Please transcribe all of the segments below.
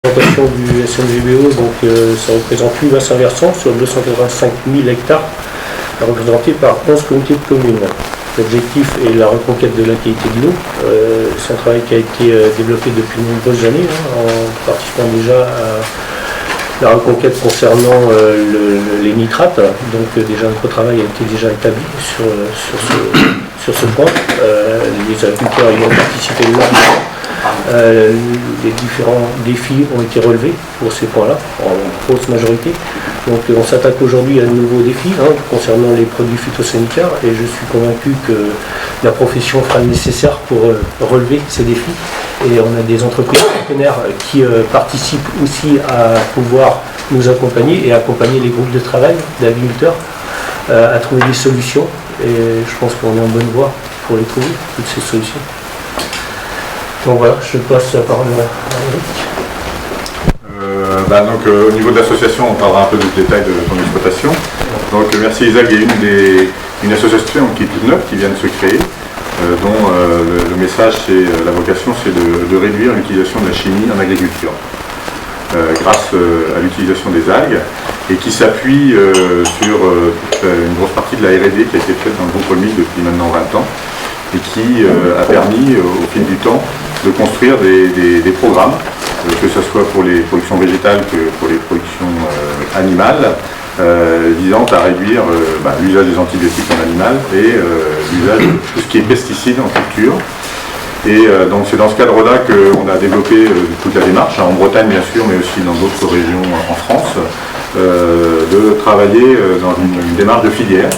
Présentation du SNVBO, donc ça représente tout le bassin versant sur 285 000 hectares, représentés par 11 communautés de communes. L'objectif est la reconquête de la qualité de l'eau. C'est un travail qui a été développé depuis de nombreuses années, en participant déjà à la reconquête concernant les nitrates. Donc déjà notre travail a été déjà établi sur ce point. Les agriculteurs y ont participé largement. Les différents défis ont été relevés pour ces points-là, en grosse majorité. Donc on s'attaque aujourd'hui à de nouveaux défis concernant les produits phytosanitaires et je suis convaincu que la profession fera le nécessaire pour relever ces défis. Et on a des entreprises partenaires qui participent aussi à pouvoir nous accompagner et accompagner les groupes de travail d'agriculteurs à trouver des solutions. Et je pense qu'on est en bonne voie pour les trouver, toutes ces solutions. Donc voilà, je passe la parole à Eric. Au niveau de l'association, on parlera un peu du détail de ton exploitation. Donc Merci les Algues est une association qui est toute neuve, qui vient de se créer, dont le message, c'est la vocation, c'est de réduire l'utilisation de la chimie en agriculture, grâce à l'utilisation des algues, et qui s'appuie sur une grosse partie de la R&D qui a été faite dans le groupe Olmic depuis maintenant 20 ans, et qui a permis au fil du temps de construire des programmes, que ce soit pour les productions végétales que pour les productions animales, visant à réduire l'usage des antibiotiques en animal et l'usage de tout ce qui est pesticides en culture. Et donc c'est dans ce cadre-là qu'on a développé toute la démarche, en Bretagne bien sûr, mais aussi dans d'autres régions en France, de travailler dans une démarche de filière.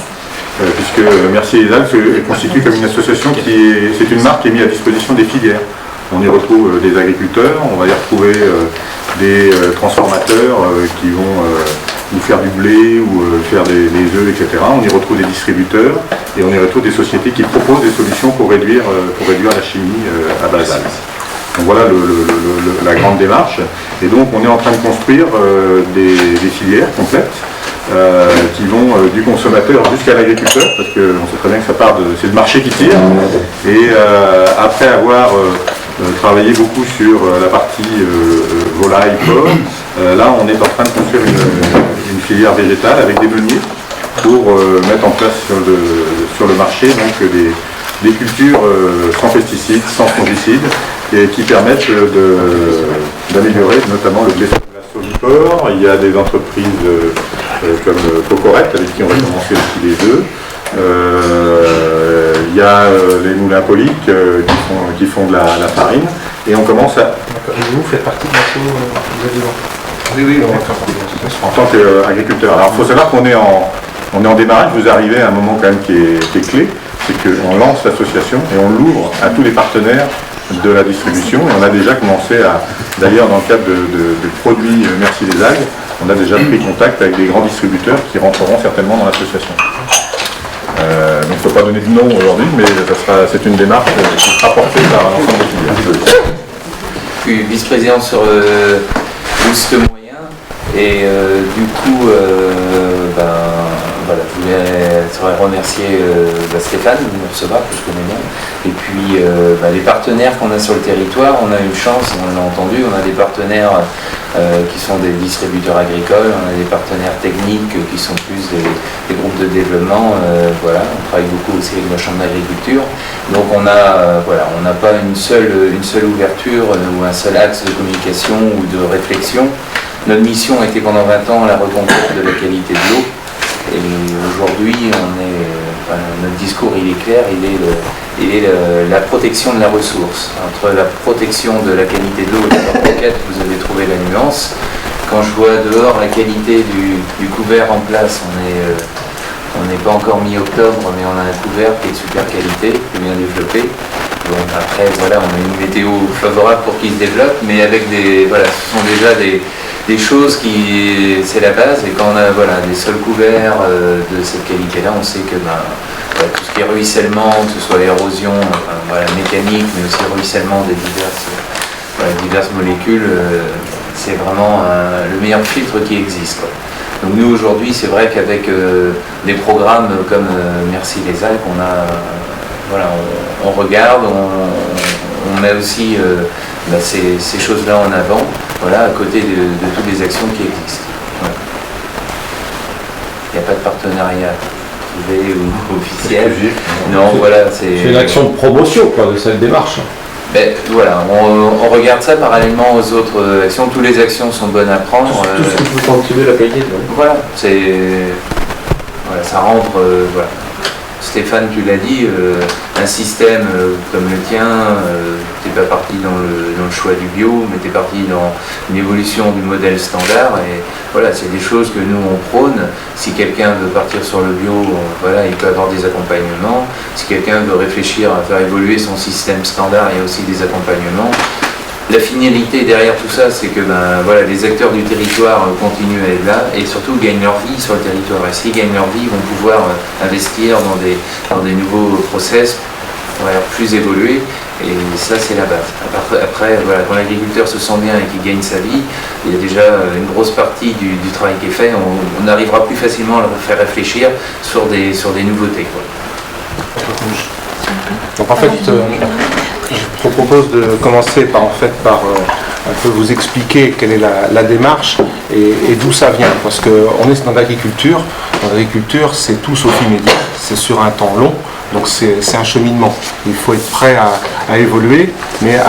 Puisque Merci les Algues constitue comme une association c'est une marque qui est mise à disposition des filières. On y retrouve des agriculteurs, on va y retrouver des transformateurs qui vont ou faire du blé ou faire des œufs, etc. On y retrouve des distributeurs et on y retrouve des sociétés qui proposent des solutions pour réduire la chimie à base d'algues. Donc voilà la grande démarche. Et donc on est en train de construire des filières complètes qui vont du consommateur jusqu'à l'agriculteur, parce qu'on sait très bien que c'est le marché qui tire. Et après avoir travaillé beaucoup sur la partie volaille, porc, là on est en train de construire une filière végétale avec des meuniers pour mettre en place sur le marché donc des cultures sans pesticides, sans fongicides, et qui permettent d'améliorer notamment le blé du porc. Il y a des entreprises comme Cocorette avec qui on va commencer aussi les œufs. Il y a les moulins Polic qui font de la farine, et on commence à... Et vous faites partie de l'association? Oui, en tant qu'agriculteur. Alors il faut savoir qu'on est en démarrage, vous arrivez à un moment quand même qui est clé, c'est qu'on lance l'association et on l'ouvre à tous les partenaires de la distribution, et on a déjà commencé d'ailleurs dans le cadre de produits Merci les Algues, on a déjà pris contact avec des grands distributeurs qui rentreront certainement dans l'association. Donc il ne faut pas donner de nom aujourd'hui, mais c'est une démarche qui sera portée par l'ensemble des filières. Je suis vice-président sur Boost Moyen, et du coup, je voulais remercier Stéphane de nous recevoir, que je connais bien. Et puis les partenaires qu'on a sur le territoire, on a une chance, on l'a entendu, on a des partenaires qui sont des distributeurs agricoles, on a des partenaires techniques qui sont plus des groupes de développement. On travaille beaucoup aussi avec la Chambre d'agriculture. Donc on n'a pas une seule ouverture ou un seul axe de communication ou de réflexion. Notre mission a été pendant 20 ans la reconquête de la qualité de l'eau. Et aujourd'hui, notre discours il est clair, il est la protection de la ressource. Entre la protection de la qualité de l'eau et la reconquête, vous avez trouvé la nuance. Quand je vois dehors la qualité du couvert en place, on n'est pas encore mi-octobre, mais on a un couvert qui est de super qualité, qui est bien développé. Bon, après, on a une météo favorable pour qu'il se développe, mais avec ce sont déjà des choses c'est la base. Et quand on a des sols couverts de cette qualité-là, on sait que tout ce qui est ruissellement, que ce soit érosion mécanique, mais aussi ruissellement des diverses molécules, c'est vraiment le meilleur filtre qui existe, quoi. Donc nous aujourd'hui, c'est vrai qu'avec des programmes comme Merci les Algues, on regarde, on met aussi ces choses-là en avant. voilà, à côté de toutes les actions qui existent. Voilà. Il n'y a pas de partenariat privé ou officiel. Non, voilà, C'est une action de promotion quoi, de cette démarche. Ben, voilà, on regarde ça parallèlement aux autres actions. Toutes les actions sont bonnes à prendre. Tout ce qui peut contribuer à la qualité. Voilà, ça rentre. Voilà. Stéphane, tu l'as dit, un système comme le tien, tu n'es pas parti dans le choix du bio, mais tu es parti dans une évolution du modèle standard. Et voilà, c'est des choses que nous on prône. Si quelqu'un veut partir sur le bio, voilà, il peut avoir des accompagnements. Si quelqu'un veut réfléchir à faire évoluer son système standard, il y a aussi des accompagnements. La finalité derrière tout ça, c'est que voilà, les acteurs du territoire continuent à être là et surtout gagnent leur vie sur le territoire. Et s'ils gagnent leur vie, ils vont pouvoir investir dans des nouveaux process pour plus évoluer. Et ça, c'est la base. Après voilà, quand l'agriculteur se sent bien et qu'il gagne sa vie, il y a déjà une grosse partie du travail qui est fait. On arrivera plus facilement à le faire réfléchir sur des nouveautés, quoi. Donc en fait, je vous propose de commencer par un peu vous expliquer quelle est la démarche et d'où ça vient. Parce qu'on est dans l'agriculture. Dans l'agriculture, c'est tout sauf immédiat. C'est sur un temps long. Donc c'est un cheminement. Il faut être prêt à évoluer, mais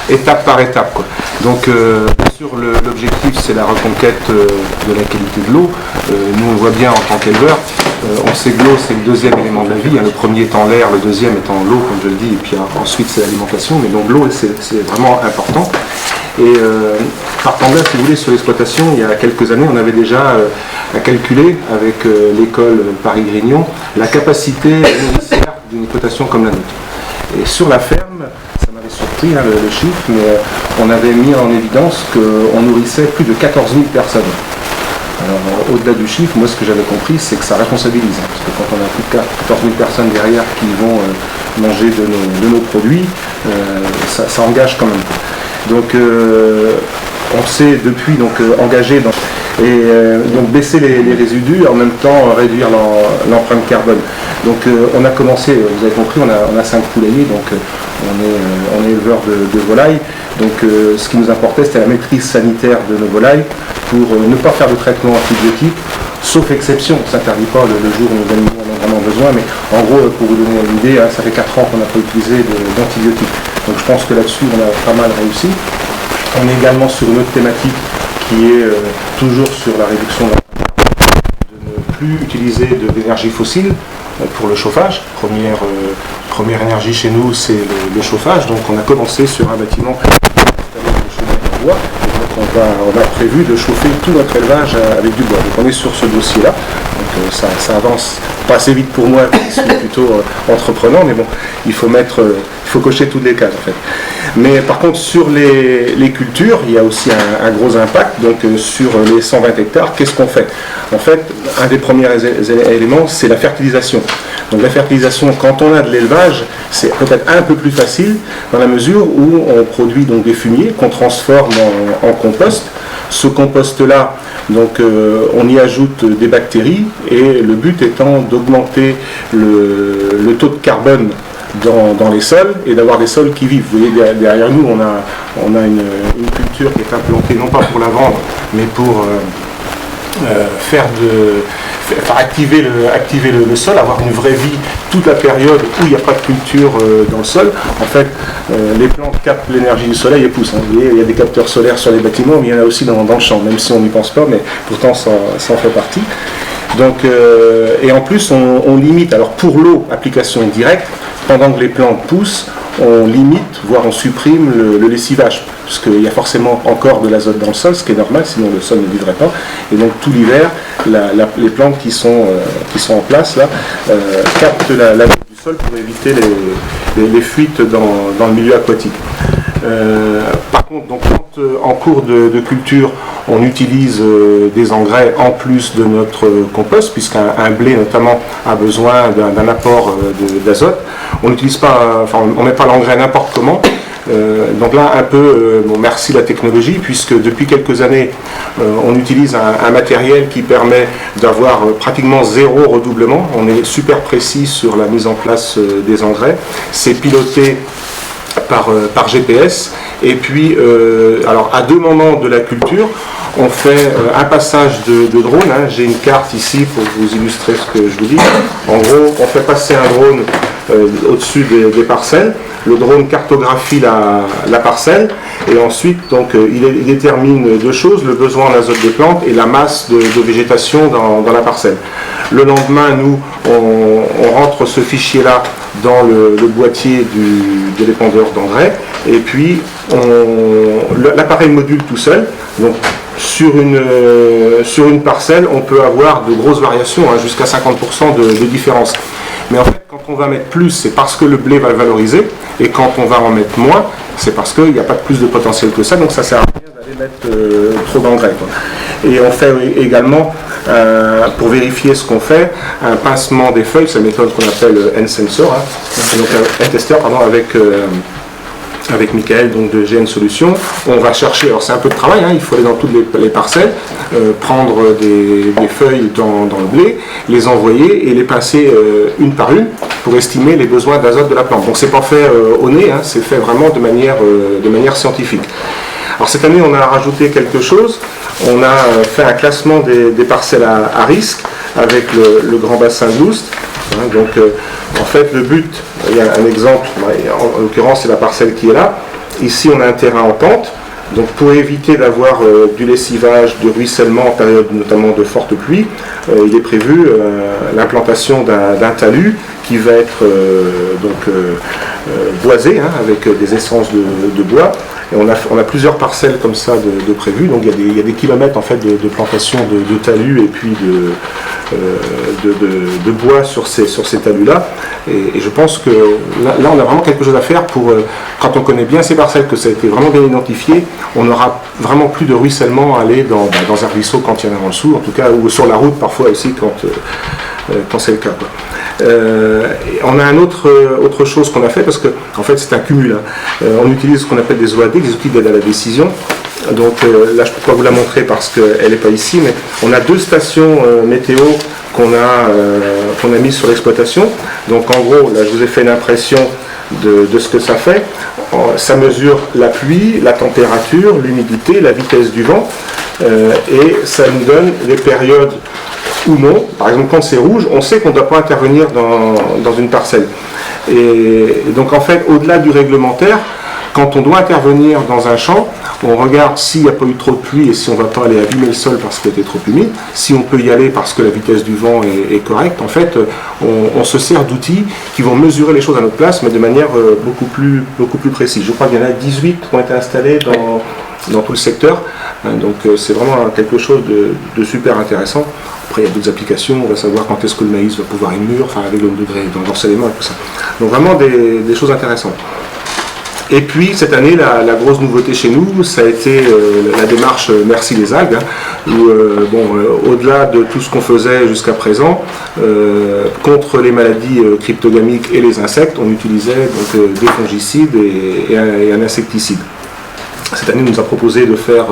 étape par étape, quoi. Donc bien sûr l'objectif c'est la reconquête de la qualité de l'eau. Nous on le voit bien en tant qu'éleveur. On sait que l'eau c'est le deuxième élément de la vie, hein. Le premier étant l'air, le deuxième étant l'eau comme je le dis, et puis ensuite c'est l'alimentation, mais donc l'eau c'est vraiment important. Et partant de là, si vous voulez, sur l'exploitation, il y a quelques années, on avait déjà à calculer avec l'école Paris-Grignon la capacité nourricière d'une exploitation comme la nôtre. Et sur la ferme, ça m'avait surpris hein, le chiffre, mais on avait mis en évidence qu'on nourrissait plus de 14 000 personnes. Alors au-delà du chiffre, moi ce que j'avais compris, c'est que ça responsabilise. Hein, parce que quand on a plus de 14 000 personnes derrière qui vont manger de nos produits, ça engage quand même. Donc on s'est depuis engagé dans donc baisser les résidus et en même temps réduire l'empreinte carbone. Donc on a commencé, vous avez compris, on a 5 poulaillers, donc on est éleveur de volailles. Donc ce qui nous importait, c'était la maîtrise sanitaire de nos volailles pour ne pas faire de traitement antibiotique, sauf exception. Ça n'interdit pas le jour où nos animaux en ont vraiment besoin, mais en gros, pour vous donner une idée, hein, ça fait 4 ans qu'on n'a pas utilisé d'antibiotiques. Donc je pense que là-dessus, on a pas mal réussi. On est également sur une autre thématique qui est toujours sur la réduction de ne plus utiliser d'énergie fossile pour le chauffage. Première énergie chez nous, c'est le chauffage. Donc on a commencé sur un bâtiment en bois. Et donc on a prévu de chauffer tout notre élevage avec du bois. Donc on est sur ce dossier-là. Donc ça avance pas assez vite pour moi, qui suis plutôt entreprenant, mais bon, il faut cocher toutes les cases en fait. Mais par contre, sur les cultures, il y a aussi un gros impact. Donc sur les 120 hectares, qu'est-ce qu'on fait? En fait, un des premiers éléments, c'est la fertilisation. Donc la fertilisation, quand on a de l'élevage, c'est peut-être un peu plus facile dans la mesure où on produit donc des fumiers qu'on transforme en compost. Ce compost-là, donc on y ajoute des bactéries et le but étant d'augmenter le taux de carbone dans les sols et d'avoir des sols qui vivent. Vous voyez derrière nous, on a une culture qui est implantée non pas pour la vendre, mais pour activer le sol, avoir une vraie vie toute la période où il n'y a pas de culture dans le sol. En fait, les plantes captent l'énergie du soleil et poussent. Hein. Vous voyez, il y a des capteurs solaires sur les bâtiments, mais il y en a aussi dans le champ, même si on n'y pense pas, mais pourtant ça en fait partie. Donc, et en plus, on limite, alors pour l'eau, application directe, pendant que les plantes poussent, on limite, voire on supprime le lessivage, puisqu'il y a forcément encore de l'azote dans le sol, ce qui est normal, sinon le sol ne vivrait pas. Et donc tout l'hiver, les plantes qui sont en place là, captent la vie du sol pour éviter les fuites dans le milieu aquatique. Par contre, donc, quand en cours de culture, on utilise des engrais en plus de notre compost, puisqu'un blé notamment a besoin d'un apport d'azote, on n'utilise pas, on met pas l'engrais n'importe comment. Donc là, un peu, merci la technologie, puisque depuis quelques années, on utilise un matériel qui permet d'avoir pratiquement 0 redoublement. On est super précis sur la mise en place des engrais. C'est piloté par GPS Et puis, alors à 2 moments de la culture, on fait un passage de drone. Hein. J'ai une carte ici pour vous illustrer ce que je vous dis. En gros, on fait passer un drone au-dessus des parcelles. Le drone cartographie la parcelle et ensuite donc, il détermine 2 choses, le besoin en azote des plantes et la masse de végétation dans la parcelle. Le lendemain, nous, on rentre ce fichier-là dans le boîtier de l'épandeur d'engrais et puis l'appareil module tout seul. Donc, sur une parcelle, on peut avoir de grosses variations, hein, jusqu'à 50% de différence. Mais en fait, quand on va mettre plus, c'est parce que le blé va le valoriser, et quand on va en mettre moins, c'est parce qu'il n'y a pas plus de potentiel que ça, donc ça ne sert à rien d'aller mettre trop d'engrais. Et on fait également, pour vérifier ce qu'on fait, un pincement des feuilles, c'est la méthode qu'on appelle N-Sensor, hein, donc N-Tester, pardon, avec Michael donc de GN Solutions. On va chercher, alors c'est un peu de travail, hein, il faut aller dans toutes les parcelles, prendre des feuilles dans le blé, les envoyer et les pincer une par une pour estimer les besoins d'azote de la plante. Donc c'est pas fait au nez, hein, c'est fait vraiment de manière scientifique. Alors cette année on a rajouté quelque chose, on a fait un classement des parcelles à risque avec le grand bassin de Loust. Hein, donc en fait le but, il y a un exemple, en l'occurrence c'est la parcelle qui est là, ici on a un terrain en pente, donc pour éviter d'avoir du lessivage, du ruissellement en période notamment de forte pluie, il est prévu l'implantation d'un talus qui va être boisé, hein, avec des essences de bois. Et on a plusieurs parcelles comme ça de prévues, donc il y a des kilomètres en fait de plantation de talus et puis de bois sur ces talus-là. Et je pense que là on a vraiment quelque chose à faire pour, quand on connaît bien ces parcelles, que ça a été vraiment bien identifié, on n'aura vraiment plus de ruissellement à aller dans un ruisseau quand il y en a en dessous, en tout cas, ou sur la route parfois aussi quand c'est le cas, quoi. On a autre chose qu'on a fait, parce que en fait c'est un cumul, hein. On utilise ce qu'on appelle des OAD, des outils d'aide à la décision. Donc là je ne peux pas vous la montrer parce qu'elle n'est pas ici, mais on a 2 stations météo qu'on a mises sur l'exploitation. Donc en gros, là je vous ai fait une impression de ce que ça fait. Ça mesure la pluie, la température, l'humidité, la vitesse du vent, et ça nous donne les périodes ou non. Par exemple, quand c'est rouge, on sait qu'on ne doit pas intervenir dans une parcelle. Et donc en fait, au-delà du réglementaire, quand on doit intervenir dans un champ, on regarde s'il n'y a pas eu trop de pluie et si on ne va pas aller abîmer le sol parce qu'il était trop humide, si on peut y aller parce que la vitesse du vent est correcte. En fait, on se sert d'outils qui vont mesurer les choses à notre place, mais de manière beaucoup plus précise. Je crois qu'il y en a 18 qui ont été installés dans tout le secteur, donc c'est vraiment quelque chose de super intéressant. Après, il y a d'autres applications, on va savoir quand est-ce que le maïs va pouvoir émure, enfin avec le degré d'ensoleillement et tout ça. Donc vraiment des choses intéressantes. Et puis cette année, la grosse nouveauté chez nous, ça a été la démarche Merci les algues, hein, où au-delà de tout ce qu'on faisait jusqu'à présent, contre les maladies cryptogamiques et les insectes, on utilisait donc, des fongicides et un insecticide. Cette année, on nous a proposé de faire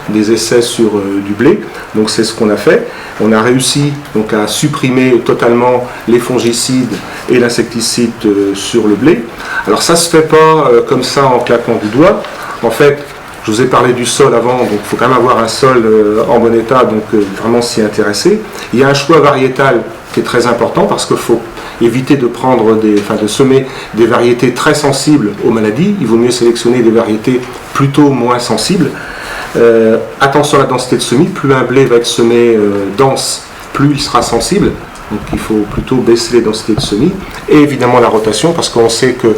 des essais sur du blé, donc c'est ce qu'on a fait. On a réussi donc, à supprimer totalement les fongicides et l'insecticide sur le blé. Alors ça ne se fait pas comme ça en claquant du doigt. En fait, je vous ai parlé du sol avant, donc il faut quand même avoir un sol en bon état, donc vraiment s'y intéresser. Il y a un choix variétal qui est très important parce qu'il faut éviter de de semer des variétés très sensibles aux maladies. Il vaut mieux sélectionner des variétés plutôt moins sensibles. Attention à la densité de semis, plus un blé va être semé dense, plus il sera sensible. Donc il faut plutôt baisser les densités de semis. Et évidemment la rotation, parce qu'on sait que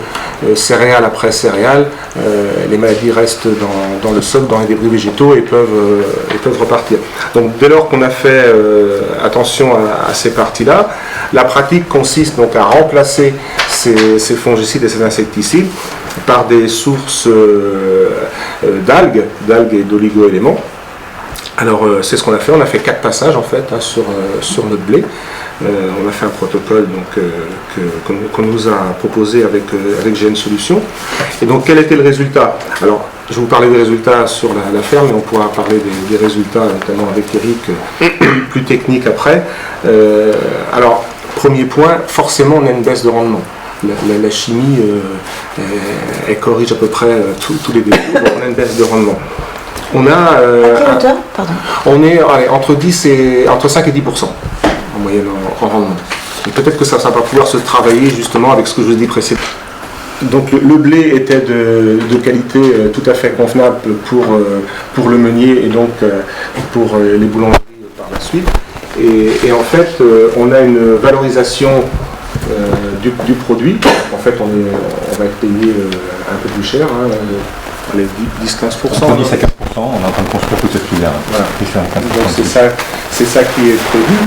céréales après céréales, les maladies restent dans le sol, dans les débris végétaux et peuvent repartir. Donc dès lors qu'on a fait attention à ces parties-là, la pratique consiste donc à remplacer ces fongicides et ces insecticides par des sources d'algues et d'oligo-éléments. Alors c'est ce qu'on a fait, on a fait 4 passages en fait sur notre blé. On a fait un protocole qu'on nous a proposé avec GN Solutions. Et donc quel était le résultat? Alors je vais vous parler des résultats sur la ferme, mais on pourra parler des résultats notamment avec Eric plus techniques après. Alors premier point, forcément on a une baisse de rendement. la chimie, elle corrige à peu près tous les défauts, donc on a une baisse de rendement. On a quelle hauteur, pardon? On est entre 5 et 10% en moyenne en rendement. Et peut-être que ça va pouvoir se travailler justement avec ce que je vous ai dit précédemment. Donc le blé était de qualité tout à fait convenable pour le meunier et donc pour les boulangeries par la suite. Et en fait, on a une valorisation du produit. En fait, on va être payé un peu plus cher, hein, les 10-15%. Entre 10 à 15%, on est en train de construire toute cette filière. Voilà. Donc c'est ça qui est prévu.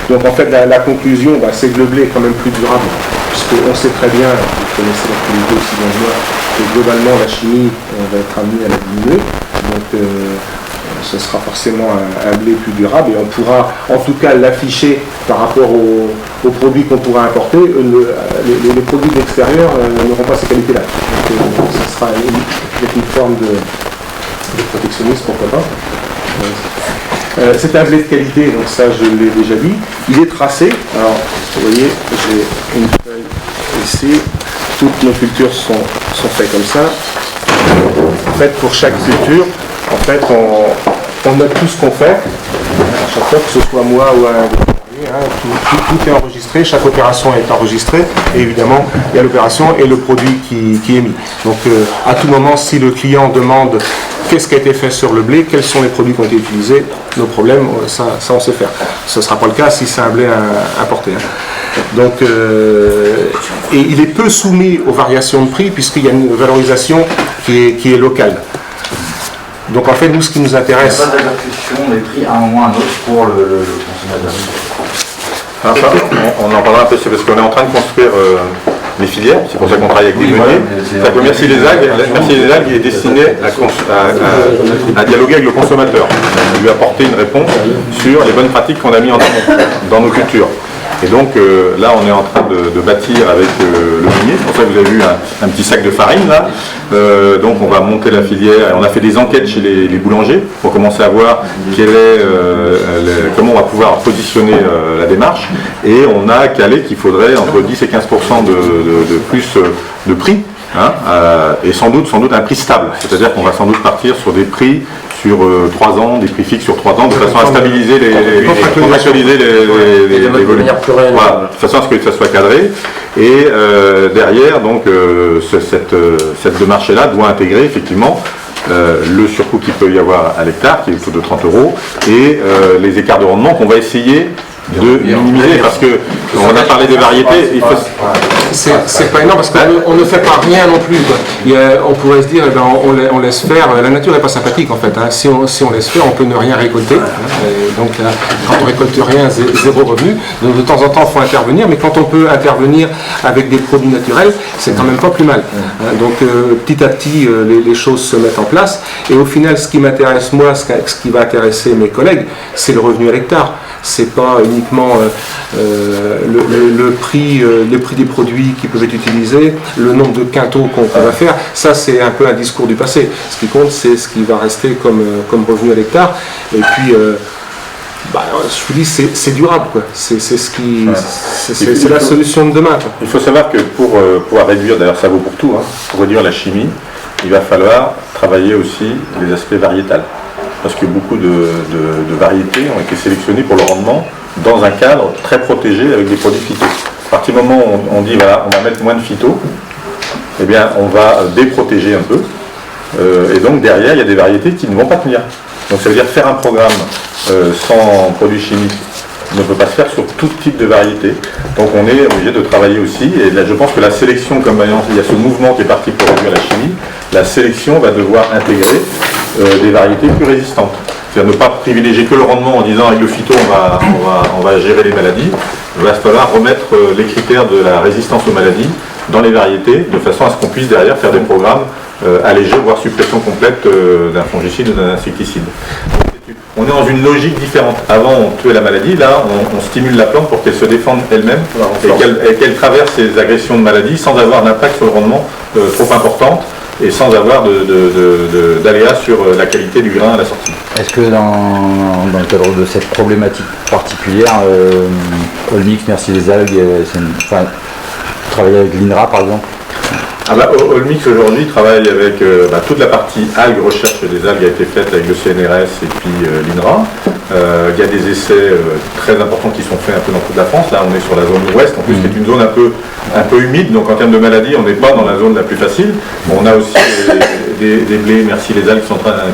Donc en fait, la conclusion, c'est que le blé est quand même plus durable, puisqu'on sait très bien, vous connaissez l'actualité aussi bien que moi, que globalement la chimie va être amenée à la diminuer. Donc ce sera forcément un blé plus durable et on pourra en tout cas l'afficher par rapport aux produits qu'on pourra importer. Les produits de l'extérieur n'auront pas ces qualités-là. Donc ce sera une forme de protectionnisme, pourquoi pas. C'est un blé de qualité, donc ça je l'ai déjà dit. Il est tracé. Alors vous voyez, j'ai une feuille ici. Toutes nos cultures sont faites comme ça. En fait, pour chaque culture, en fait, on note tout ce qu'on fait. À chaque fois, que ce soit moi ou un tout est enregistré, chaque opération est enregistrée et évidemment il y a l'opération et le produit qui est mis. Donc à tout moment, si le client demande qu'est-ce qui a été fait sur le blé, quels sont les produits qui ont été utilisés, nos problèmes, ça on sait faire. Ce ne sera pas le cas si c'est un blé importé. Donc, et il est peu soumis aux variations de prix puisqu'il y a une valorisation qui est locale. Donc en fait, nous, ce qui nous intéresse... Il n'y a pas de répercussion des prix à un moment ou à un autre pour le consommateur. Alors ça, on en parlera un peu, c'est parce qu'on est en train de construire les filières, c'est pour ça qu'on travaille avec des meuniers. Merci les algues est destiné à dialoguer avec le consommateur, à lui apporter une réponse sur les bonnes pratiques qu'on a mis en amont dans nos cultures. Et donc là, on est en train de bâtir avec le meunier. C'est pour ça que vous avez vu un petit sac de farine là. Donc on va monter la filière. Et on a fait des enquêtes chez les boulangers pour commencer à voir comment on va pouvoir positionner la démarche. Et on a calé qu'il faudrait entre 10 et 15% de plus de prix. Hein, et sans doute un prix stable. C'est-à-dire qu'on va sans doute partir sur des prix sur 3 ans, des prix fixes sur 3 ans, de façon à stabiliser contractualiser les volumes. Voilà, de façon à ce que ça soit cadré. Et derrière, donc, cette démarche-là doit intégrer effectivement le surcoût qu'il peut y avoir à l'hectare, qui est autour de 30 €, et les écarts de rendement qu'on va essayer de minimiser, parce que on a parlé des variétés, il faut... C'est pas énorme parce qu'on ne fait pas rien non plus. On pourrait se dire, on laisse faire, la nature n'est pas sympathique en fait. Hein. Si on laisse faire, on peut ne rien récolter. Donc quand on récolte rien, zéro revenu. Donc de temps en temps, il faut intervenir, mais quand on peut intervenir avec des produits naturels, c'est quand même pas plus mal. Donc petit à petit, les choses se mettent en place. Et au final, ce qui m'intéresse moi, ce qui va intéresser mes collègues, c'est le revenu à l'hectare. C'est pas uniquement le prix des produits qui peuvent être utilisés, le nombre de quintaux qu'on va faire. Ça, c'est un peu un discours du passé. Ce qui compte, c'est ce qui va rester comme revenu à l'hectare. Et puis, je vous dis, c'est durable, quoi. C'est la solution de demain, quoi. Il faut savoir que pour pouvoir réduire, d'ailleurs ça vaut pour tout, hein, pour réduire la chimie, il va falloir travailler aussi les aspects variétals. Parce que beaucoup de variétés ont été sélectionnées pour le rendement dans un cadre très protégé avec des produits phyto. À partir du moment où on dit voilà, on va mettre moins de phyto, eh bien on va déprotéger un peu. Et donc derrière, il y a des variétés qui ne vont pas tenir. Donc ça veut dire faire un programme sans produits chimiques ne peut pas se faire sur tout type de variété. Donc on est obligé de travailler aussi. Et là, je pense que la sélection, comme il y a ce mouvement qui est parti pour réduire la chimie, la sélection va devoir intégrer des variétés plus résistantes. C'est-à-dire ne pas privilégier que le rendement en disant avec le phyto on va gérer les maladies. Il va falloir remettre les critères de la résistance aux maladies dans les variétés, de façon à ce qu'on puisse derrière faire des programmes allégés, voire suppression complète d'un fongicide ou d'un insecticide. On est dans une logique différente. Avant, on tuait la maladie, là, on stimule la plante pour qu'elle se défende elle-même et qu'elle traverse ces agressions de maladie sans avoir d'impact sur le rendement trop importante et sans avoir d'aléas sur la qualité du grain à la sortie. Est-ce que dans le cadre de cette problématique particulière, Olmix, Merci les algues, travaillez avec l'INRA par exemple? Olmix aujourd'hui travaille avec toute la partie algues, recherche des algues a été faite avec le CNRS et puis l'INRA. Il y a des essais très importants qui sont faits un peu dans toute la France. Là on est sur la zone ouest, en plus qui est une zone un peu humide, donc en termes de maladies on n'est pas dans la zone la plus facile. Bon, on a aussi des blés, merci les algues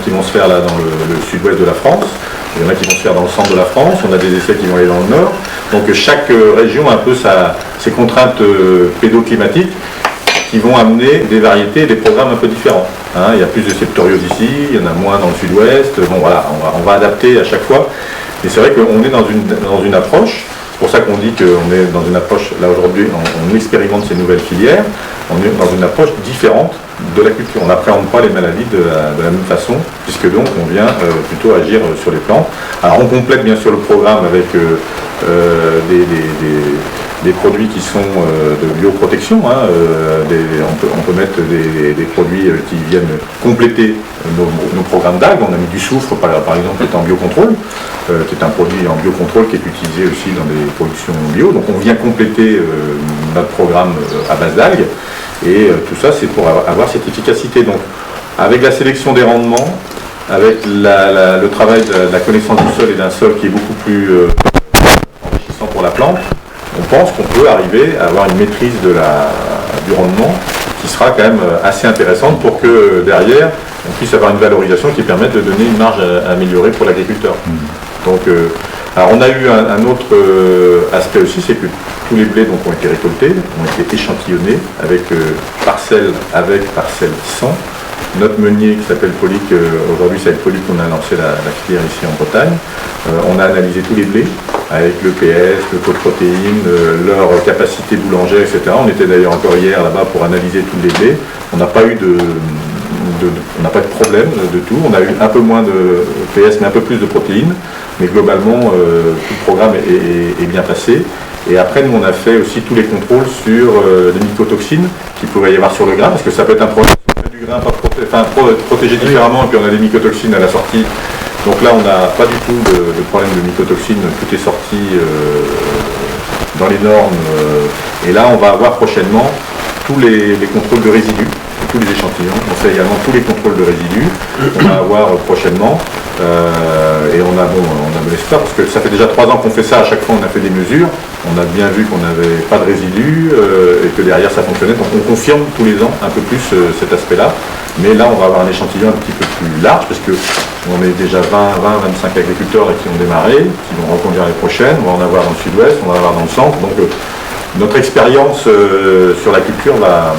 qui vont se faire là dans le sud-ouest de la France. Il y en a qui vont se faire dans le centre de la France, on a des essais qui vont aller dans le nord. Donc chaque région a un peu ses contraintes pédoclimatiques qui vont amener des variétés et des programmes un peu différents. Il y a plus de septoriose ici, il y en a moins dans le sud-ouest. Bon voilà, on va adapter à chaque fois. Et c'est vrai qu'on est dans une approche, c'est pour ça qu'on dit qu'on est dans une approche, là aujourd'hui on expérimente ces nouvelles filières, on est dans une approche différente de la culture. On n'appréhende pas les maladies de la même façon, puisque donc on vient plutôt agir sur les plantes. Alors on complète bien sûr le programme avec des produits qui sont de bioprotection. On peut mettre des produits qui viennent compléter nos programmes d'algues. On a mis du soufre par exemple qui est en biocontrôle, qui est un produit en biocontrôle qui est utilisé aussi dans des productions bio. Donc on vient compléter notre programme à base d'algues. Et tout ça, c'est pour avoir cette efficacité. Donc, avec la sélection des rendements, avec le travail de la connaissance du sol et d'un sol qui est beaucoup plus enrichissant pour la plante, on pense qu'on peut arriver à avoir une maîtrise du rendement qui sera quand même assez intéressante pour que derrière, on puisse avoir une valorisation qui permette de donner une marge améliorée pour l'agriculteur. Donc, alors on a eu un autre aspect aussi, c'est que tous les blés ont été récoltés, ont été échantillonnés avec parcelle sans. Notre meunier qui s'appelle Polic, aujourd'hui c'est avec Polic qu'on a lancé la filière ici en Bretagne. On a analysé tous les blés avec le PS, le taux de protéines, leur capacité boulangère, etc. On était d'ailleurs encore hier là-bas pour analyser tous les blés. On n'a pas eu on n'a pas de problème de tout. On a eu un peu moins de PS mais un peu plus de protéines. Mais globalement, tout le programme est bien passé. Et après, nous, on a fait aussi tous les contrôles sur les mycotoxines qu'il pourrait y avoir sur le grain, parce que ça peut être un problème du grain protégé différemment, et puis on a des mycotoxines à la sortie. Donc là, on n'a pas du tout de problème de mycotoxines, tout est sorti dans les normes. Et là, on va avoir prochainement tous les contrôles de résidus, tous les échantillons. On fait également tous les contrôles de résidus. On va avoir prochainement. Et on a bon espoir parce que ça fait déjà 3 ans qu'on fait ça, à chaque fois on a fait des mesures, on a bien vu qu'on n'avait pas de résidus et que derrière ça fonctionnait, donc on confirme tous les ans un peu plus cet aspect-là, mais là on va avoir un échantillon un petit peu plus large parce que on est déjà 20-25 agriculteurs qui ont démarré, qui vont reconduire l'année prochaine, on va en avoir dans le sud-ouest, on va en avoir dans le centre, donc notre expérience sur la culture va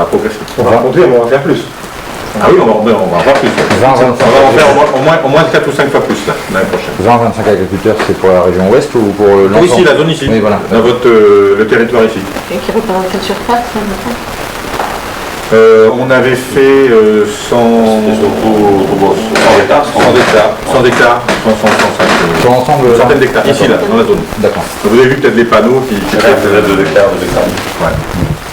progresser. On va rencontrer, on va en faire plus. Ah oui, on va en voir plus. On va en faire au moins 4 ou 5 fois plus l'année prochaine. 20-25 agriculteurs, c'est pour la région ouest ou pour l'ensemble? Ici, la zone ici. Oui, voilà. Dans le territoire ici. Et qui représente quelle surface On avait fait 100 hectares, 105. Sur l'ensemble, Une centaine d'hectares, ici, là, dans la zone. D'accord. Vous avez vu peut-être les panneaux qui créent 2 hectares, 2 hectares. Ouais.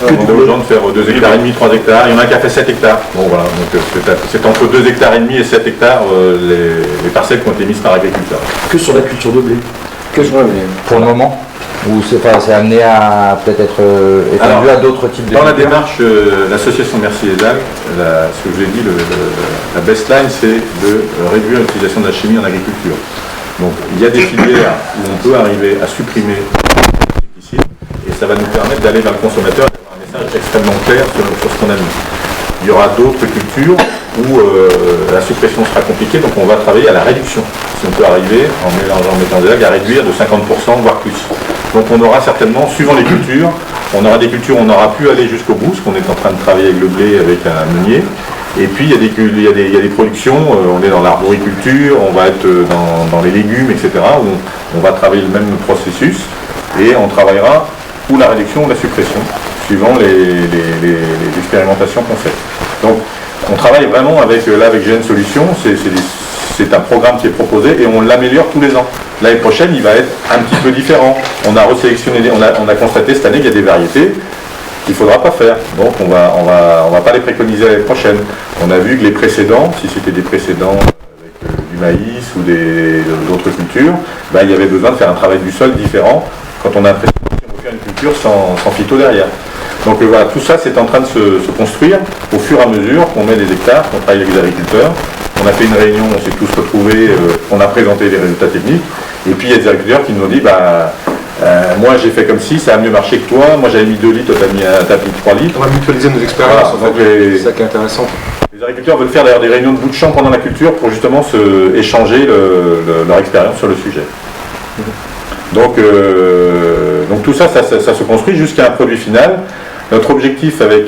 On demande aux gens de faire 2 hectares et demi, 3 hectares. Il y en a un qui a fait 7 hectares. Bon voilà, donc c'est entre 2 hectares et demi et 7 hectares les parcelles qui ont été mises par agriculteurs. Que sur la culture de blé. Que sur la blé. Pour le moment, ou c'est amené à peut-être être étendu à d'autres types de... Dans la démarche, l'association Merci les algues, ce que je vous ai dit, la baseline, c'est de réduire l'utilisation de la chimie en agriculture. Donc il y a des filières où on peut arriver à supprimer les pesticides et ça va nous permettre d'aller vers le consommateur et d'avoir un message extrêmement clair sur ce qu'on a mis. Il y aura d'autres cultures où la suppression sera compliquée, donc on va travailler à la réduction. Si on peut arriver, en mettant des algues, à réduire de 50%, voire plus. Donc on aura certainement, suivant les cultures, on aura des cultures où on aura pu aller jusqu'au bout, ce qu'on est en train de travailler avec le blé, avec un meunier. Et puis il y a des productions, on est dans l'arboriculture, on va être dans les légumes, etc., où on va travailler le même processus, et on travaillera ou la réduction ou la suppression, suivant les expérimentations qu'on fait. Donc on travaille vraiment avec GN Solutions, c'est un programme qui est proposé et on l'améliore tous les ans. L'année prochaine, il va être un petit peu différent. On a resélectionné, on a constaté cette année qu'il y a des variétés qu'il ne faudra pas faire. Donc on va pas les préconiser l'année prochaine. On a vu que les précédents, si c'était des précédents avec du maïs ou d'autres cultures, il y avait besoin de faire un travail du sol différent. Quand on a un précédent, on veut faire une culture sans phyto derrière. Donc voilà, tout ça c'est en train de se construire au fur et à mesure qu'on met des hectares, qu'on travaille avec les agriculteurs. On a fait une réunion, on s'est tous retrouvés, on a présenté les résultats techniques. Et puis il y a des agriculteurs qui nous ont dit, moi j'ai fait comme si, ça a mieux marché que toi, moi j'avais mis 2 litres, toi t'as mis 3 litres. On va mutualiser nos expériences, Voilà, c'est ça qui est intéressant. Les agriculteurs veulent faire d'ailleurs des réunions de bout de champ pendant la culture pour justement échanger leur expérience sur le sujet. Donc tout ça se construit jusqu'à un produit final. Notre objectif avec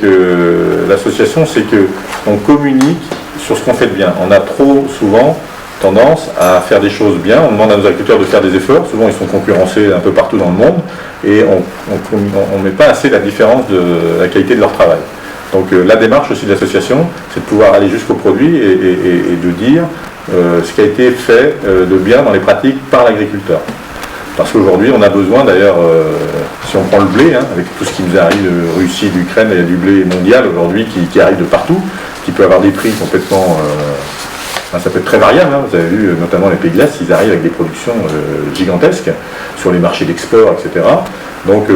l'association, c'est qu'on communique sur ce qu'on fait de bien. On a trop souvent tendance à faire des choses bien. On demande à nos agriculteurs de faire des efforts. Souvent, ils sont concurrencés un peu partout dans le monde et on ne met pas assez la différence de la qualité de leur travail. Donc la démarche aussi de l'association, c'est de pouvoir aller jusqu'au produit et de dire ce qui a été fait de bien dans les pratiques par l'agriculteur. Parce qu'aujourd'hui, on a besoin, d'ailleurs, si on prend le blé, avec tout ce qui nous arrive de Russie, d'Ukraine, il y a du blé mondial aujourd'hui qui arrive de partout, qui peut avoir des prix complètement... ça peut être très variable, vous avez vu, notamment les pays de l'Est, ils arrivent avec des productions gigantesques sur les marchés d'export, etc. Donc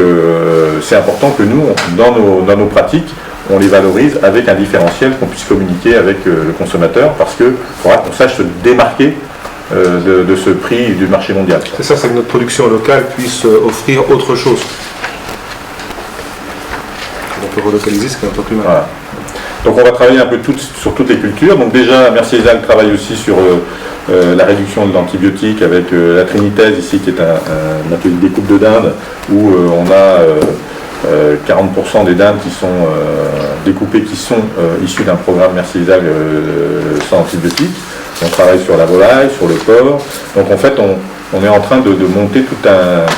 c'est important que nous, dans nos pratiques, on les valorise avec un différentiel, qu'on puisse communiquer avec le consommateur, parce qu'il faudra qu'on sache se démarquer de ce prix du marché mondial. C'est ça, c'est que notre production locale puisse offrir autre chose. On peut relocaliser, c'est un peu plus mal. Voilà. Donc on va travailler un peu sur toutes les cultures. Donc déjà, Mercier-Hesal travaille aussi sur la réduction de l'antibiotique avec la Trinitaise ici, qui est un atelier de découpe de dinde, où on a 40% des dindes qui sont découpées, qui sont issues d'un programme Mercier-Hesal sans antibiotiques. On travaille sur la volaille, sur le porc. Donc en fait, on est en train de monter toute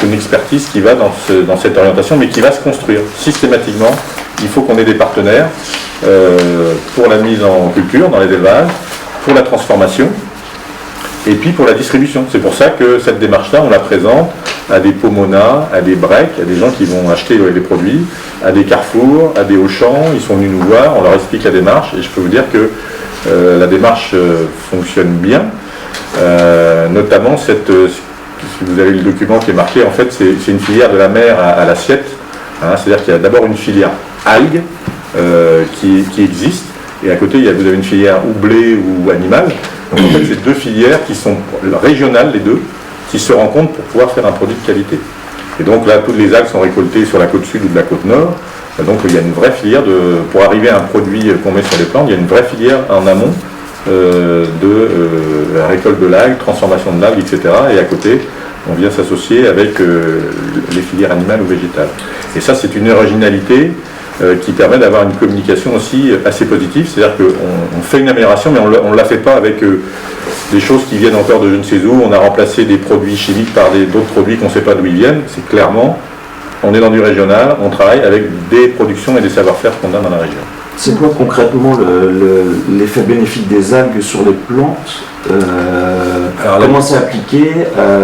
une expertise qui va dans cette orientation, mais qui va se construire systématiquement. Il faut qu'on ait des partenaires pour la mise en culture dans les élevages, pour la transformation, et puis pour la distribution. C'est pour ça que cette démarche-là, on la présente à des Pomona, à des Brec, à des gens qui vont acheter les produits, à des Carrefour, à des Auchan. Ils sont venus nous voir, on leur explique la démarche, et je peux vous dire que la démarche fonctionne bien, notamment si vous avez le document qui est marqué, en fait c'est une filière de la mer à l'assiette, c'est-à-dire qu'il y a d'abord une filière algues qui existe, et à côté vous avez une filière ou blé ou animal. Donc en fait c'est deux filières qui sont régionales, les deux, qui se rencontrent pour pouvoir faire un produit de qualité. Et donc là toutes les algues sont récoltées sur la côte sud ou de la côte nord. Donc il y a une vraie filière, pour arriver à un produit qu'on met sur les plantes, il y a une vraie filière en amont de la récolte de l'algue, transformation de l'algue, etc. Et à côté, on vient s'associer avec les filières animales ou végétales. Et ça, c'est une originalité qui permet d'avoir une communication aussi assez positive. C'est-à-dire qu'on fait une amélioration, mais on ne la fait pas avec des choses qui viennent encore de je ne sais où. On a remplacé des produits chimiques par d'autres produits qu'on ne sait pas d'où ils viennent. C'est clairement... On est dans du régional, on travaille avec des productions et des savoir-faire qu'on a dans la région. C'est quoi concrètement l'effet bénéfique des algues sur les plantes Comment c'est appliqué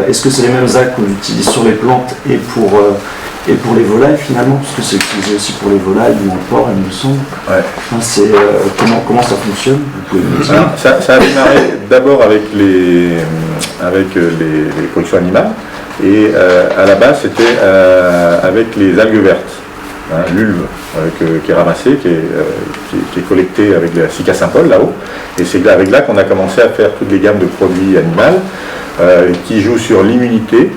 Est-ce que c'est les mêmes algues qu'on utilise sur les plantes et pour les volailles finalement? Parce que c'est utilisé aussi pour les volailles ou en porc, il me semble. Ouais. Enfin, comment ça fonctionne? Vous pouvez me dire. Ça a démarré d'abord avec les productions animales. Et à la base, c'était avec les algues vertes, l'ulve qui est ramassée, qui est collectée avec la Sica Saint-Paul là-haut. Et c'est avec là qu'on a commencé à faire toutes les gammes de produits animaux qui jouent sur l'immunité,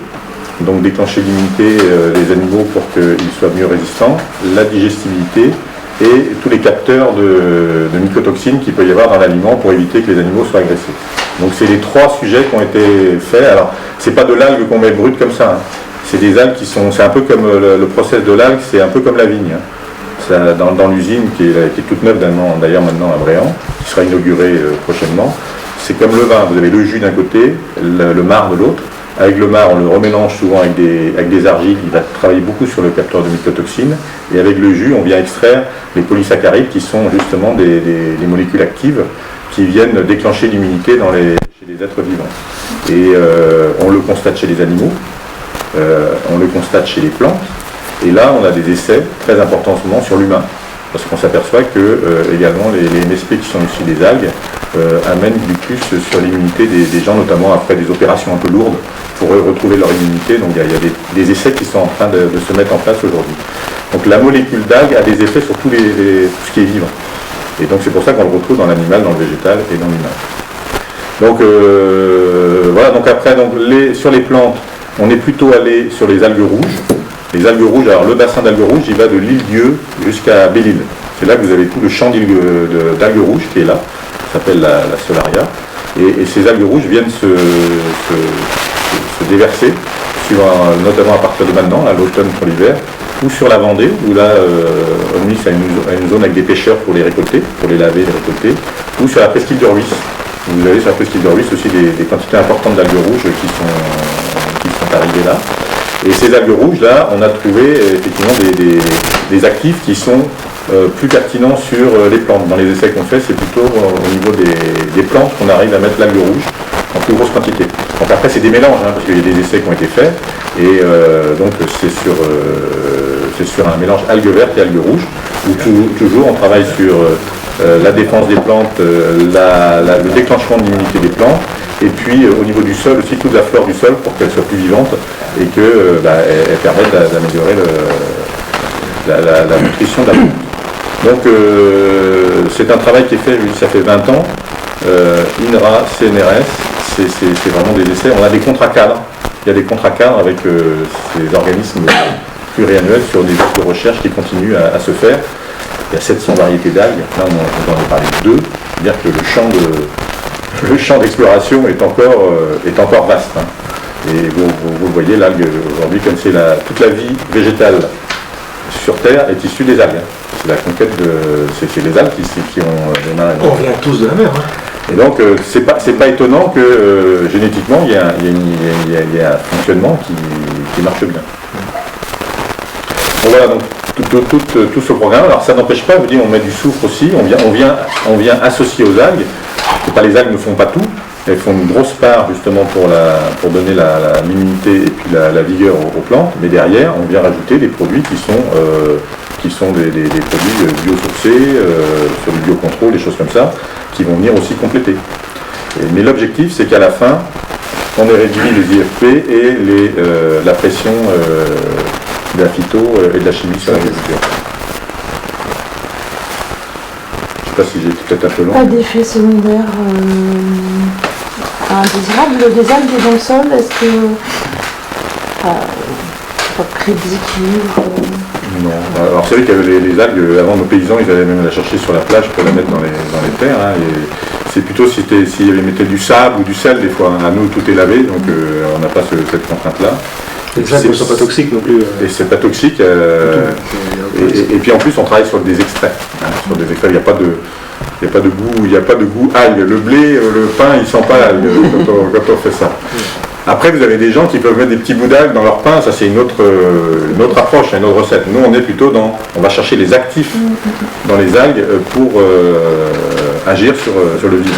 donc déclencher l'immunité des animaux pour qu'ils soient mieux résistants, la digestibilité et tous les capteurs de mycotoxines qu'il peut y avoir dans l'aliment pour éviter que les animaux soient agressés. Donc c'est les trois sujets qui ont été faits. Alors c'est pas de l'algue qu'on met brute comme ça, c'est des algues qui sont, c'est un peu comme le process de l'algue, c'est un peu comme la vigne. Ça, dans l'usine qui est toute neuve d'ailleurs maintenant à Bréant, qui sera inaugurée prochainement, c'est comme le vin, vous avez le jus d'un côté, le marc de l'autre. Avec le marc, on le remélange souvent avec des argiles, il va travailler beaucoup sur le capteur de mycotoxines, et avec le jus, on vient extraire les polysaccharides qui sont justement des molécules actives qui viennent déclencher l'immunité chez les êtres vivants. Et on le constate chez les animaux, on le constate chez les plantes, et là on a des essais très importants en ce moment sur l'humain. parce qu'on s'aperçoit que également les MSP qui sont issus des algues amènent du plus sur l'immunité des gens, notamment après des opérations un peu lourdes, pour retrouver leur immunité. Donc il y a des essais qui sont en train de se mettre en place aujourd'hui. Donc la molécule d'algue a des effets sur tout ce qui est vivant. Et donc c'est pour ça qu'on le retrouve dans l'animal, dans le végétal et dans l'humain. Donc voilà, donc après sur les plantes, on est plutôt allé sur les algues rouges. Les algues rouges, alors le bassin d'algues rouges, il va de l'île Dieu jusqu'à Belle-Île. C'est là que vous avez tout le champ d'algues rouges qui est là, ça s'appelle la Solaria. Et ces algues rouges viennent se déverser, notamment à partir de maintenant, à l'automne pour l'hiver, ou sur la Vendée, où là, Omnis a une zone avec des pêcheurs pour les récolter, pour les laver, les récolter, ou sur la presqu'île de Ruisse. Vous avez sur la presqu'île de Ruisse aussi des quantités importantes d'algues rouges qui sont arrivées là. Et ces algues rouges, là, on a trouvé effectivement des actifs qui sont plus pertinents sur les plantes. Dans les essais qu'on fait, c'est plutôt au niveau des plantes qu'on arrive à mettre l'algue rouge en plus grosse quantité. Donc après, c'est des mélanges, parce qu'il y a des essais qui ont été faits, et donc c'est sur un mélange algue verte et algue rouge, où toujours on travaille sur la défense des plantes, le déclenchement de l'immunité des plantes, et puis au niveau du sol aussi, toute la flore du sol pour qu'elle soit plus vivante et qu'elle permette d'améliorer la nutrition de la plante. Donc c'est un travail qui est fait, ça fait 20 ans, INRA, CNRS, c'est vraiment des essais. On a des contrats cadres, il y a des contrats cadres avec ces organismes pluriannuels sur des offres de recherche qui continuent à se faire. Il y a 700 variétés d'algues, là on en a parlé de 2, c'est-à-dire que le champ d'exploration est encore vaste. Et vous le voyez, l'algue aujourd'hui, comme c'est toute la vie végétale sur Terre est issue des algues. C'est la conquête c'est les algues qui ont démarré. On vient tous de la mer. Et donc c'est pas étonnant que génétiquement il y a un fonctionnement qui marche bien. Donc voilà, donc tout ce programme. Alors ça n'empêche pas, je vous dis, on met du soufre aussi, on vient associer aux algues. Les algues ne font pas tout, elles font une grosse part justement pour donner l'immunité et puis la vigueur aux plantes, mais derrière on vient rajouter des produits qui sont des produits biosourcés, sur du biocontrôle, des choses comme ça, qui vont venir aussi compléter. Mais l'objectif c'est qu'à la fin, on ait réduit les IFP et la pression de la phyto et de la chimie sur l'agriculture. Je ne sais pas si j'ai été peut-être un peu long. Pas d'effet secondaire indésirable des algues dans le sol, est-ce que pas prédictive Non. Alors c'est vrai qu'il y avait les algues, avant nos paysans, ils allaient même la chercher sur la plage pour la mettre dans les terres. Et c'est plutôt s'il y avait mettait du sable ou du sel des fois. À nous, tout est lavé, donc on n'a pas cette contrainte-là. Les algues ne sont pas toxiques non plus. Et c'est pas toxique. Et puis en plus, on travaille sur des extraits. Sur des extraits, il n'y a pas de goût algue. Le blé, le pain, il sent pas l'algue quand on fait ça. Après, vous avez des gens qui peuvent mettre des petits bouts d'algues dans leur pain. Ça, c'est une autre approche, une autre recette. Nous, on est plutôt on va chercher les actifs dans les algues pour agir sur le vivant.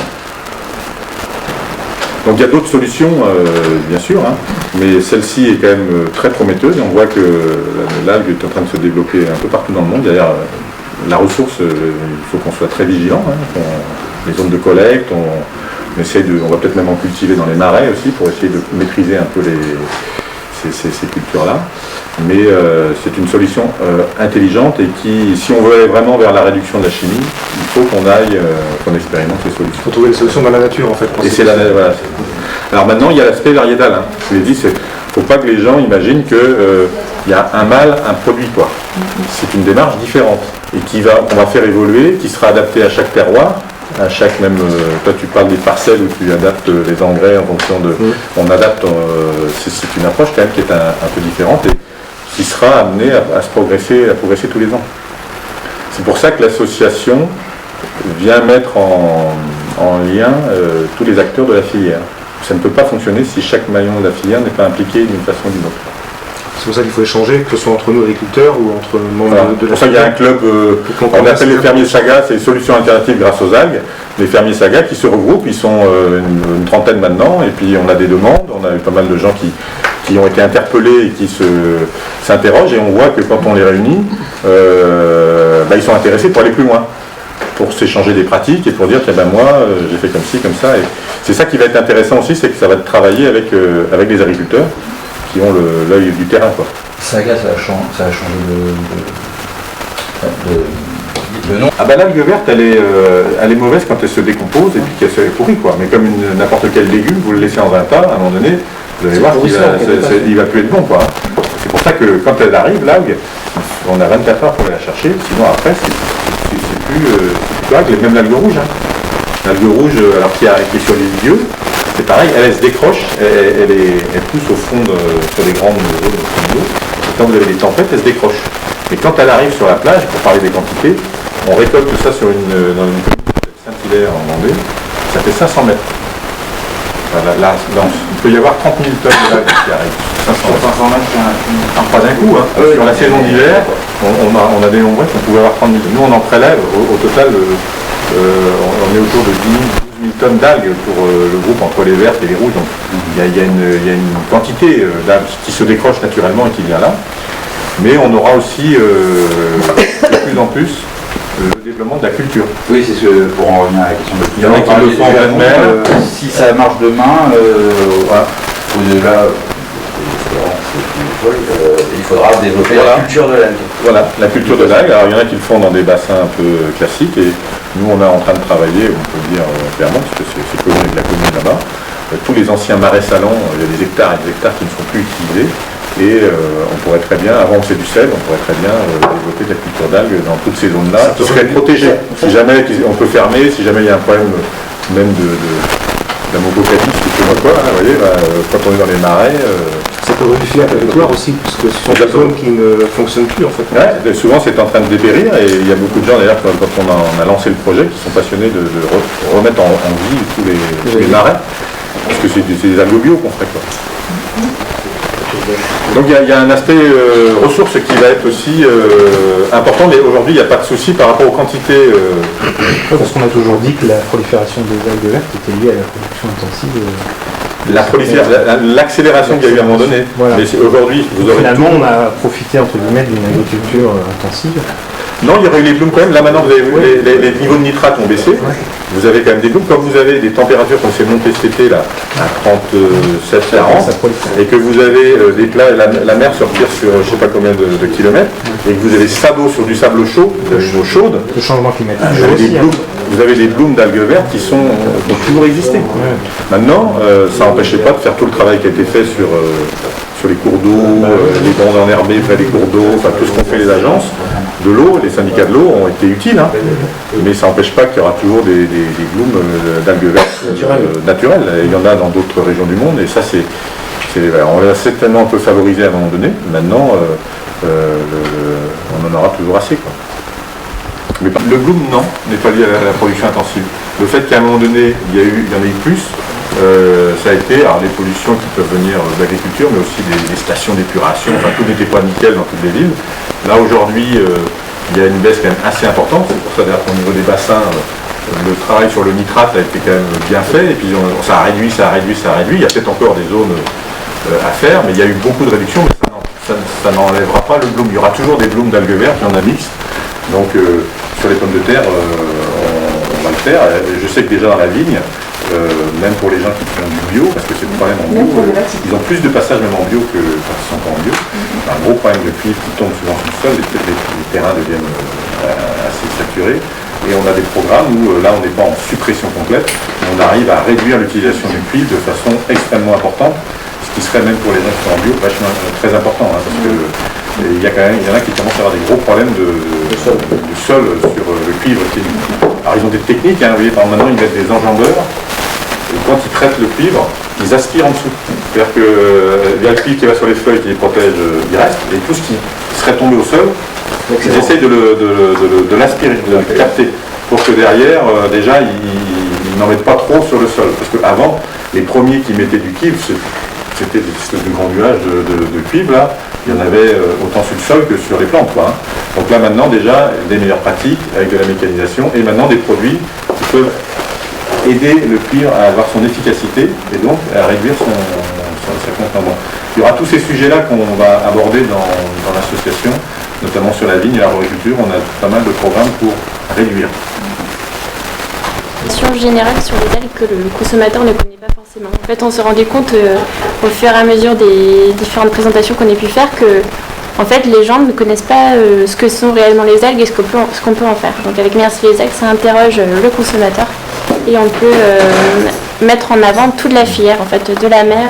Donc il y a d'autres solutions, bien sûr, mais celle-ci est quand même très prometteuse et on voit que l'algue est en train de se développer un peu partout dans le monde. D'ailleurs, la ressource, il faut qu'on soit très vigilant. Les zones de collecte, on va peut-être même en cultiver dans les marais aussi pour essayer de maîtriser un peu ces cultures-là. Mais c'est une solution intelligente et qui, si on veut aller vraiment vers la réduction de la chimie, il faut qu'on expérimente ces solutions. Il faut trouver des solutions dans la nature en fait. Et c'est voilà. Alors maintenant, il y a l'aspect variétal. Je vous l'ai dit, il ne faut pas que les gens imaginent qu'il y a un mâle, un produit, quoi. C'est une démarche différente et qu'on va faire évoluer, qui sera adaptée à chaque terroir. À chaque même, toi tu parles des parcelles où tu adaptes les engrais en fonction de, on adapte, c'est une approche quand même qui est un peu différente et qui sera amenée à progresser tous les ans. C'est pour ça que l'association vient mettre en lien tous les acteurs de la filière. Ça ne peut pas fonctionner si chaque maillon de la filière n'est pas impliqué d'une façon ou d'une autre. C'est pour ça qu'il faut échanger, que ce soit entre nous agriculteurs ou entre membres de la filière. C'est pour ça qu'il y a un club, on appelle les fermiers Saga, c'est Solutions Alternatives grâce aux algues. Les fermiers Saga qui se regroupent, ils sont une trentaine maintenant, et puis on a des demandes, on a eu pas mal de gens qui ont été interpellés et qui s'interrogent, et on voit que quand on les réunit, ils sont intéressés pour aller plus loin, pour s'échanger des pratiques et pour dire que moi j'ai fait comme ci, comme ça. Et c'est ça qui va être intéressant aussi, c'est que ça va travailler avec les agriculteurs qui ont l'œil du terrain, quoi. Saga, ça a changé de nom. Ah bah l'algue verte, elle est mauvaise quand elle se décompose et puis qu'elle se pourrit, quoi. Mais comme n'importe quel légume, vous le laissez en un tas, à un moment donné, vous allez voir qu'il va plus être bon, quoi. C'est pour ça que quand elle arrive, l'algue, on a 24 heures pour aller la chercher, sinon après c'est plus algue, même l'algue rouge. Hein. L'algue rouge, alors qui est sur les lieux, c'est pareil, elle se décroche, elle pousse au fond sur des grandes zones, et quand vous avez des tempêtes, elle se décroche. Et quand elle arrive sur la plage, pour parler des quantités, on récolte ça dans une commune de Saint-Hilaire en Vendée, ça fait 500 mètres. Il peut y avoir 30 000 tonnes de l'algue qui arrivent. 500 mètres, pas d'un coup. Hein. Sur la saison d'hiver, on a dénombré qu'on pouvait avoir 30 000. Nous, on en prélève. Au total, on est autour de 10 000 12 000 tonnes d'algues pour le groupe entre les vertes et les rouges. Donc, il y a une quantité d'algues qui se décroche naturellement et qui vient là. Mais on aura aussi de plus en plus le développement de la culture. Oui, c'est ce que, pour en revenir à la question de il y en a qui le font en pleine mer. Si ça marche demain, voilà, au-delà, il faudra développer la culture de l'algue. Voilà, la culture de l'algue. Alors il y en a qui le font dans des bassins un peu classiques et nous on est en train de travailler, on peut le dire clairement, parce que c'est connu avec la commune là-bas. Tous les anciens marais salants, il y a des hectares et des hectares qui ne sont plus utilisés. Et on pourrait très bien, avant c'est du sel, on pourrait très bien développer de la culture d'algues dans toutes ces zones-là, qui seraient protégées. Si jamais on peut fermer, si jamais il y a un problème même de mobocadie, c'est quoi, hein, vous voyez, quand on est dans les marais... Ça peut modifier la territoire aussi, parce que ce sont des zones qui ne fonctionnent plus en fait. Ouais, souvent c'est en train de dépérir, et il y a beaucoup de gens d'ailleurs, quand on a lancé le projet, qui sont passionnés de remettre en vie tous les marais, parce que c'est des algues bio qu'on ferait, quoi. Donc il y a un aspect ressources qui va être aussi important, mais aujourd'hui il n'y a pas de souci par rapport aux quantités. Parce qu'on a toujours dit que la prolifération des algues vertes était liée à la production intensive. L'accélération qu'il y a eu à un moment donné. Voilà. Mais aujourd'hui, vous aurez finalement, on a profité entre guillemets d'une agriculture intensive. Non, il y aurait eu les blooms quand même. Là maintenant, vous avez, les niveaux de nitrate ont baissé. Ouais. Vous avez quand même des blooms. Quand vous avez des températures comme c'est monté cet été là, à 37, 40, et que vous avez des plats, la mer se retire sur je ne sais pas combien de kilomètres, et que vous avez sabot sur du sable chaud, vous avez une eau chaude. Le changement climatique. Vous avez des blooms d'algues vertes qui ont toujours existé. Ouais. Maintenant, ça n'empêchait pas de faire tout le travail qui a été fait sur les cours d'eau, les bandes enherbées près des cours d'eau, enfin tout ce qu'ont fait les agences de l'eau, les syndicats de l'eau ont été utiles, hein. Mais ça n'empêche pas qu'il y aura toujours des blooms d'algues vertes naturelles. Il y en a dans d'autres régions du monde, et ça on l'a certainement un peu favorisé à un moment donné. Maintenant, on en aura toujours assez, quoi. Mais le bloom, non, n'est pas lié à la production intensive. Le fait qu'à un moment donné, il y en ait eu plus, ça a été des pollutions qui peuvent venir d'agriculture, mais aussi des stations d'épuration, enfin tout n'était pas nickel dans toutes les villes. Là aujourd'hui, il y a une baisse quand même assez importante, c'est pour ça d'ailleurs qu'au niveau des bassins, le travail sur le nitrate a été quand même bien fait, et puis ça a réduit, il y a peut-être encore des zones à faire, mais il y a eu beaucoup de réductions, mais ça n'enlèvera pas le bloom. Il y aura toujours des blooms d'algues vertes, il y en a mixtes, donc sur les pommes de terre, on va le faire. Je sais que déjà dans la vigne, même pour les gens qui font du bio, parce que c'est le problème en bio, ils ont plus de passages même en bio que quand ils sont pas en bio. Un gros problème de cuivre qui tombe souvent sur le sol, les terrains deviennent assez saturés. Et on a des programmes où là on n'est pas en suppression complète, mais on arrive à réduire l'utilisation du cuivre de façon extrêmement importante, ce qui serait même pour les gens qui sont en bio vachement très important, hein, parce que il y en a qui commencent à avoir des gros problèmes de sol sur le cuivre. Alors ils ont des techniques, hein, vous voyez, par exemple, maintenant ils mettent des enjambeurs, et quand ils traitent le cuivre, ils aspirent en dessous. C'est-à-dire que il y a le cuivre qui va sur les feuilles qui les protège, il reste, et tout ce qui serait tombé au sol, ils essayent de l'aspirer, de le capter, pour que derrière, déjà, ils n'en mettent pas trop sur le sol. Parce qu'avant, les premiers qui mettaient du cuivre, c'était des espèces de grands nuages de cuivre, là. Il y en avait autant sur le sol que sur les plantes, quoi, hein. Donc là, maintenant, déjà, des meilleures pratiques avec de la mécanisation, et maintenant des produits qui peuvent aider le cuivre à avoir son efficacité, et donc à réduire sa contenance. Il y aura tous ces sujets-là qu'on va aborder dans l'association, notamment sur la vigne et l'arboriculture, on a pas mal de programmes pour réduire. Question générale sur les algues que le consommateur ne connaît pas forcément. En fait, on se rendait compte au fur et à mesure des différentes présentations qu'on a pu faire que en fait, les gens ne connaissent pas ce que sont réellement les algues et ce qu'on peut en faire. Donc avec Merci les algues, ça interroge le consommateur et on peut mettre en avant toute la filière en fait, de la mer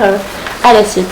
à l'assiette.